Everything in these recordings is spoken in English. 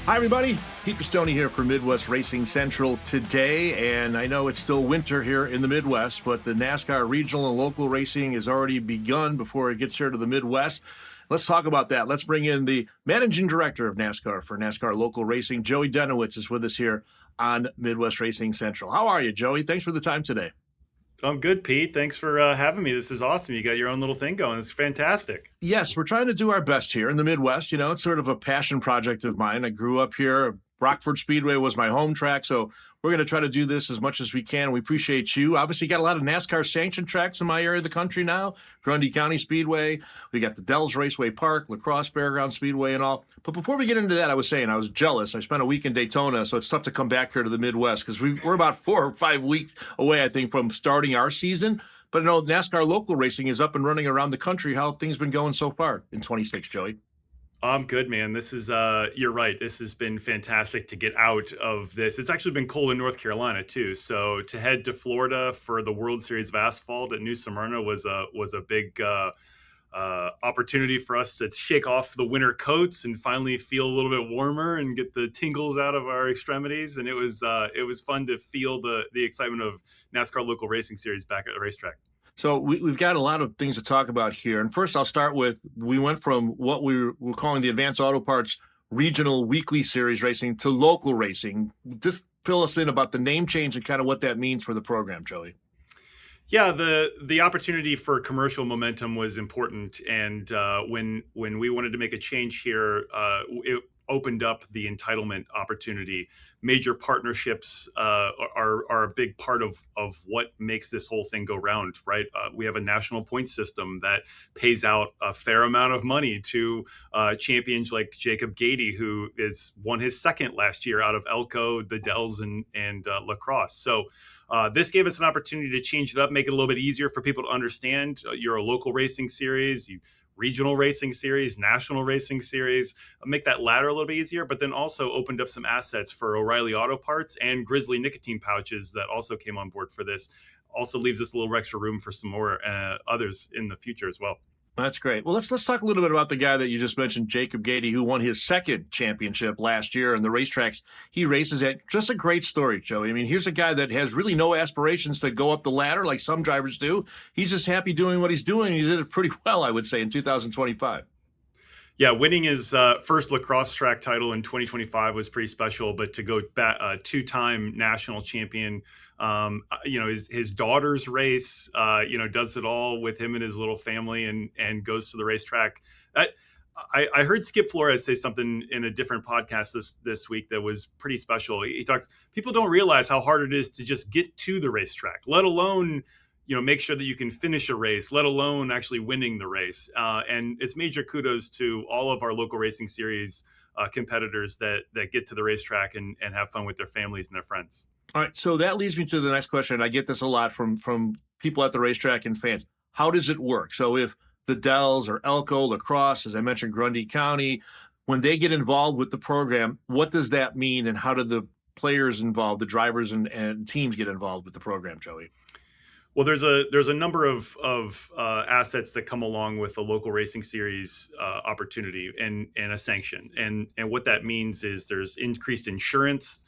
Hi, everybody. Pete Pistone here for Midwest Racing Central today. And I know it's still winter here in the Midwest, but the NASCAR regional and local racing has already begun before it gets here to the Midwest. Let's talk about that. Let's bring in the managing director of NASCAR for NASCAR Local Racing. Joey Dennewitz is with us here on Midwest Racing Central. How are you, Joey? Thanks for the time today. I'm good, Pete. Thanks for having me. This is awesome. You got your own little thing going. It's fantastic. Yes, we're trying to do our best here in the Midwest. You know, it's sort of a passion project of mine. I grew up here. Rockford Speedway was my home track, so we're going to try to do this as much as we can. We appreciate you. Obviously, got a lot of NASCAR sanctioned tracks in my area of the country now. Grundy County Speedway. We got the Dells Raceway Park, La Crosse Fairground Speedway, and all. But before we get into that, I was saying I was jealous. I spent a week in Daytona, so it's tough to come back here to the Midwest because we're about 4 or 5 weeks away, I think, from starting our season. But I know NASCAR local racing is up and running around the country. How have things been going so far in 26, Joey? I'm good, man. This is you're right. This has been fantastic to get out of this. It's actually been cold in North Carolina too. So to head to Florida for the World Series of Asphalt at New Smyrna was a big opportunity for us to shake off the winter coats and finally feel a little bit warmer and get the tingles out of our extremities. And it was fun to feel the excitement of NASCAR Local Racing Series back at the racetrack. So we've got a lot of things to talk about here. And first, I'll start with, we went from what we were calling the Advanced Auto Parts Regional Weekly Series racing to local racing. Just fill us in about the name change and kind of what that means for the program, Joey. Yeah, the opportunity for commercial momentum was important, and when we wanted to make a change here, it opened up the entitlement opportunity. Major partnerships are a big part of what makes this whole thing go round, right? We have a national point system that pays out a fair amount of money to champions like Jacob Gady, who won his second last year out of Elko, the Dells, and La Crosse. So this gave us an opportunity to change it up, make it a little bit easier for people to understand. You're a local racing series, regional racing series, national racing series, make that ladder a little bit easier, but then also opened up some assets for O'Reilly Auto Parts and Grizzly nicotine pouches that also came on board for this. Also leaves us a little extra room for some more others in the future as well. That's great. Well, let's talk a little bit about the guy that you just mentioned, Jacob Gady, who won his second championship last year in the racetracks he races at. Just a great story, Joey. I mean, here's a guy that has really no aspirations to go up the ladder like some drivers do. He's just happy doing what he's doing. He did it pretty well, I would say, in 2025. Yeah, winning his first lacrosse track title in 2025 was pretty special. But to go back, two-time national champion, his daughter's race, does it all with him and his little family, and goes to the racetrack. I heard Skip Flores say something in a different podcast this week that was pretty special. He talks, people don't realize how hard it is to just get to the racetrack, let alone make sure that you can finish a race, let alone actually winning the race. And it's major kudos to all of our local racing series competitors that get to the racetrack and have fun with their families and their friends. All right, so that leads me to the next question. I get this a lot from people at the racetrack and fans. How does it work? So if the Dells or Elko, La Crosse, as I mentioned, Grundy County, when they get involved with the program, what does that mean, and how do the players involved, the drivers and teams get involved with the program, Joey? Well, there's a number of assets that come along with a local racing series opportunity and a sanction, and what that means is there's increased insurance,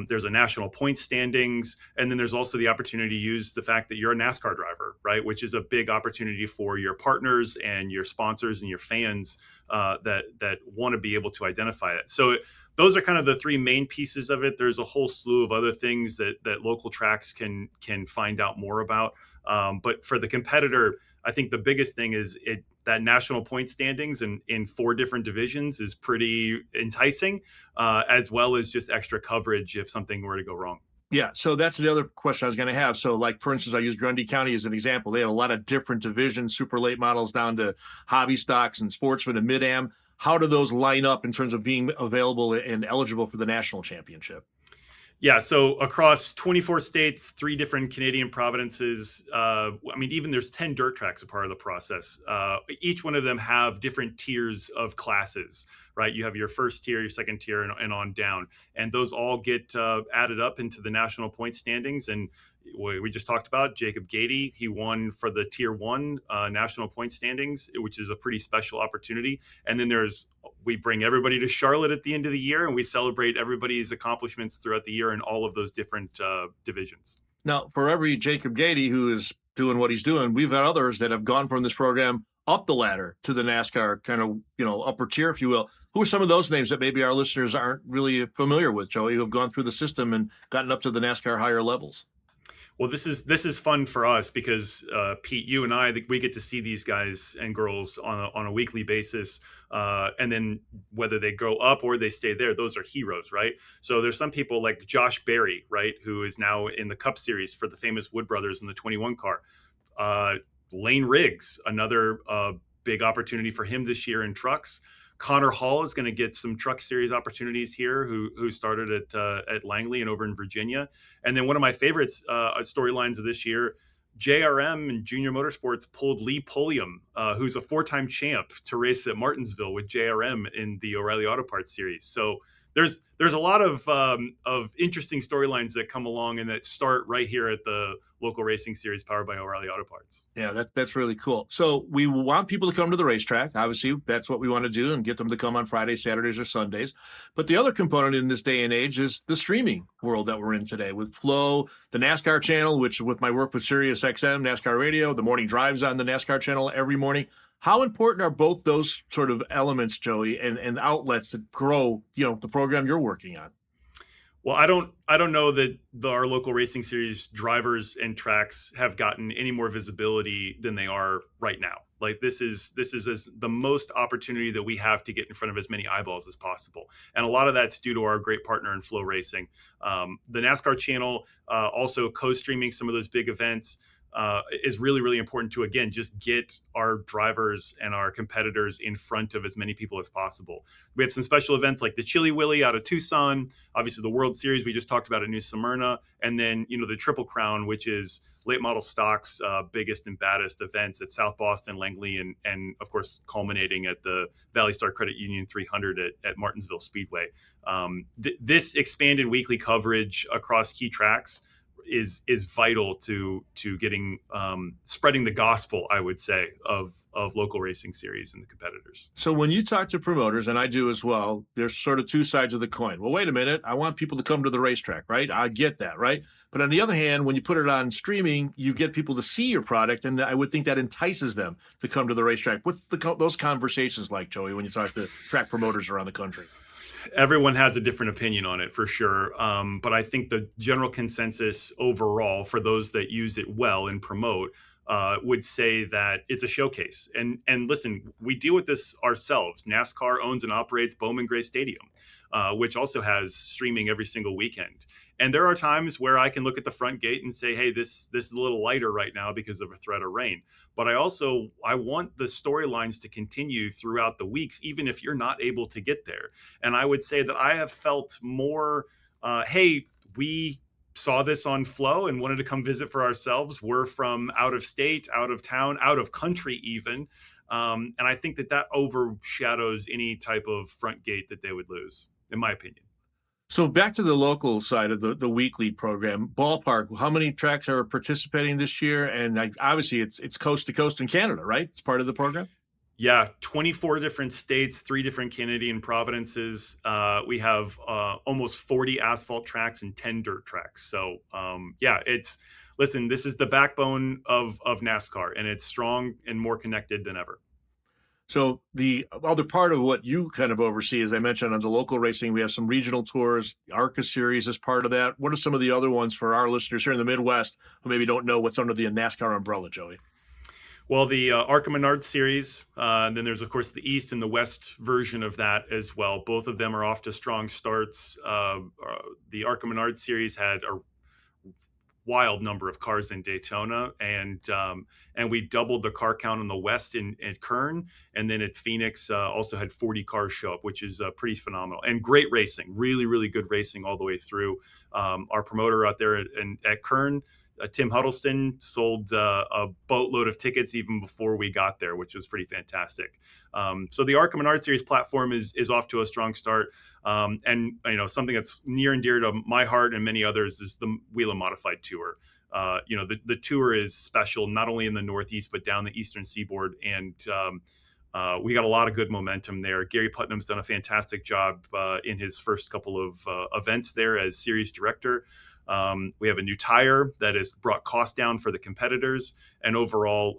there's a national point standings, and then there's also the opportunity to use the fact that you're a NASCAR driver, right? Which is a big opportunity for your partners and your sponsors and your fans that want to be able to identify it. So those are kind of the three main pieces of it. There's a whole slew of other things that local tracks can find out more about. But for the competitor, I think the biggest thing is that national point standings in 4 different divisions is pretty enticing, as well as just extra coverage if something were to go wrong. Yeah, so that's the other question I was going to have. So, like, for instance, I use Grundy County as an example. They have a lot of different divisions, super late models down to hobby stocks and sportsman and mid-am. How do those line up in terms of being available and eligible for the national championship? Yeah, so across 24 states, 3 different Canadian provinces, even there's 10 dirt tracks a part of the process. Each one of them have different tiers of classes, right? You have your first tier, your second tier, and on down. And those all get added up into the national point standings. And we just talked about Jacob Gady. He won for the Tier 1 national point standings, which is a pretty special opportunity. And then there's we bring everybody to Charlotte at the end of the year, and we celebrate everybody's accomplishments throughout the year in all of those different divisions. Now, for every Jacob Gady who is doing what he's doing, we've had others that have gone from this program up the ladder to the NASCAR kind of, upper tier, if you will. Who are some of those names that maybe our listeners aren't really familiar with, Joey, who have gone through the system and gotten up to the NASCAR higher levels? Well, this is fun for us because Pete, you and I, we get to see these guys and girls on a weekly basis, and then whether they go up or they stay there, those are heroes, right? So there's some people like Josh Berry, right, who is now in the Cup Series for the famous Wood Brothers in the 21 car. Lane Riggs, another big opportunity for him this year in trucks. Connor Hall is going to get some Truck Series opportunities here, who started at Langley and over in Virginia. And then one of my favorite storylines of this year, JRM and Junior Motorsports pulled Lee Pulliam, who's a 4-time champ, to race at Martinsville with JRM in the O'Reilly Auto Parts Series. So there's a lot of interesting storylines that come along and that start right here at the local racing series powered by O'Reilly Auto Parts. Yeah, that's really cool. So we want people to come to the racetrack. Obviously, that's what we want to do, and get them to come on Fridays, Saturdays, or Sundays. But the other component in this day and age is the streaming world that we're in today with Flow, the NASCAR channel, which with my work with Sirius XM, NASCAR Radio, the morning drives on the NASCAR channel every morning. How important are both those sort of elements, Joey, and outlets that grow, the program you're working on? Well, I don't know that our local racing series drivers and tracks have gotten any more visibility than they are right now. Like this is the most opportunity that we have to get in front of as many eyeballs as possible, and a lot of that's due to our great partner in Flow Racing. The NASCAR channel also co-streaming some of those big events. Is really, really important to, again, just get our drivers and our competitors in front of as many people as possible. We have some special events like the Chili Willy out of Tucson, obviously the World Series we just talked about at New Smyrna, and then, the Triple Crown, which is late model stock's biggest and baddest events at South Boston, Langley, and of course, culminating at the Valley Star Credit Union 300 at Martinsville Speedway. This expanded weekly coverage across key tracks is vital to getting spreading the gospel, I would say, of local racing series and the competitors. So when you talk to promoters, and I do as well, there's sort of two sides of the coin. Well, wait a minute, I want people to come to the racetrack, right? I get that, right? But on the other hand, when you put it on streaming, you get people to see your product, and I would think that entices them to come to the racetrack. What's those conversations like, Joey, when you talk to track promoters around the country? Everyone has a different opinion on it, for sure. But I think the general consensus overall for those that use it well and promote would say that it's a showcase. And listen, we deal with this ourselves. NASCAR owns and operates Bowman Gray Stadium, which also has streaming every single weekend. And there are times where I can look at the front gate and say, hey, this is a little lighter right now because of a threat of rain. But I want the storylines to continue throughout the weeks, even if you're not able to get there. And I would say that I have felt more, hey, we saw this on Flow and wanted to come visit for ourselves. We're from out of state, out of town, out of country even. And I think that overshadows any type of front gate that they would lose, in my opinion. So back to the local side of the weekly program, ballpark, how many tracks are participating this year? And obviously it's coast to coast in Canada, right? It's part of the program? Yeah, 24 different states, 3 different Canadian provinces. We have almost 40 asphalt tracks and 10 dirt tracks. So listen, this is the backbone of NASCAR, and it's strong and more connected than ever. So the other part of what you kind of oversee, as I mentioned, on the local racing, we have some regional tours. The ARCA series is part of that. What are some of the other ones for our listeners here in the Midwest who maybe don't know what's under the NASCAR umbrella, Joey? Well, the ARCA Menard series, and then there's, of course, the East and the West version of that as well. Both of them are off to strong starts. The ARCA Menard series had a wild number of cars in Daytona, and we doubled the car count in the West at Kern, and then at Phoenix also had 40 cars show up, which is pretty phenomenal and great racing, really, really good racing all the way through. Our promoter out there at Kern, Tim Huddleston, sold a boatload of tickets even before we got there, which was pretty fantastic. So the ARCA Menard Series platform is off to a strong start. And something that's near and dear to my heart and many others is the Whelen Modified Tour. The tour is special not only in the Northeast but down the Eastern Seaboard, and we got a lot of good momentum there. Gary Putnam's done a fantastic job in his first couple of events there as series director. We have a new tire that has brought costs down for the competitors, and overall,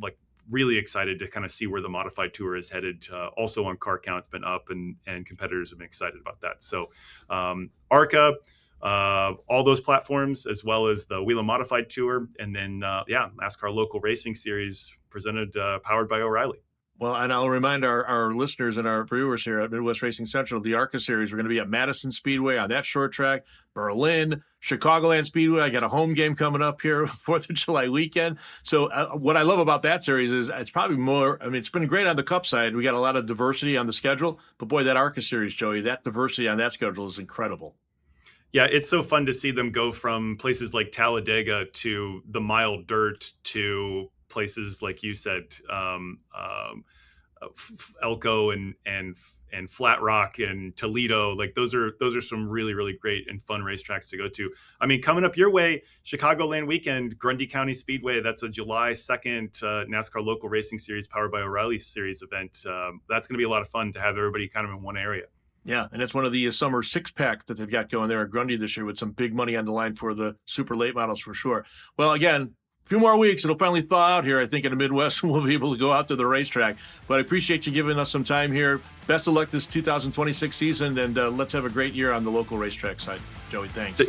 like really excited to kind of see where the modified tour is headed. Also on car count's been up, and competitors have been excited about that. So ARCA, all those platforms, as well as the Whelen Modified Tour, and then NASCAR Local Racing Series presented, powered by O'Reilly. Well, and I'll remind our listeners and our viewers here at Midwest Racing Central, the ARCA Series, we're going to be at Madison Speedway on that short track, Berlin, Chicagoland Speedway. I got a home game coming up here, 4th of July weekend. So what I love about that series is it's probably more, I mean, it's been great on the Cup side. We got a lot of diversity on the schedule, but boy, that ARCA Series, Joey, that diversity on that schedule is incredible. Yeah, it's so fun to see them go from places like Talladega to the mild dirt to places like you said, Elko and Flat Rock and Toledo. Like those are some really, really great and fun racetracks to go to. I mean, coming up your way, Chicagoland weekend, Grundy County Speedway. That's a July 2nd NASCAR Local Racing Series powered by O'Reilly Series event. That's going to be a lot of fun to have everybody kind of in one area. Yeah, and it's one of the summer six-packs that they've got going there at Grundy this year with some big money on the line for the super late models for sure. Well, again, a few more weeks, it'll finally thaw out here, I think, in the Midwest, and we'll be able to go out to the racetrack. But I appreciate you giving us some time here. Best of luck this 2026 season, and let's have a great year on the local racetrack side. Joey, thanks.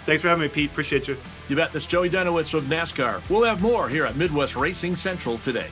Thanks for having me, Pete. Appreciate you. You bet. That's Joey Dennewitz of NASCAR. We'll have more here at Midwest Racing Central today.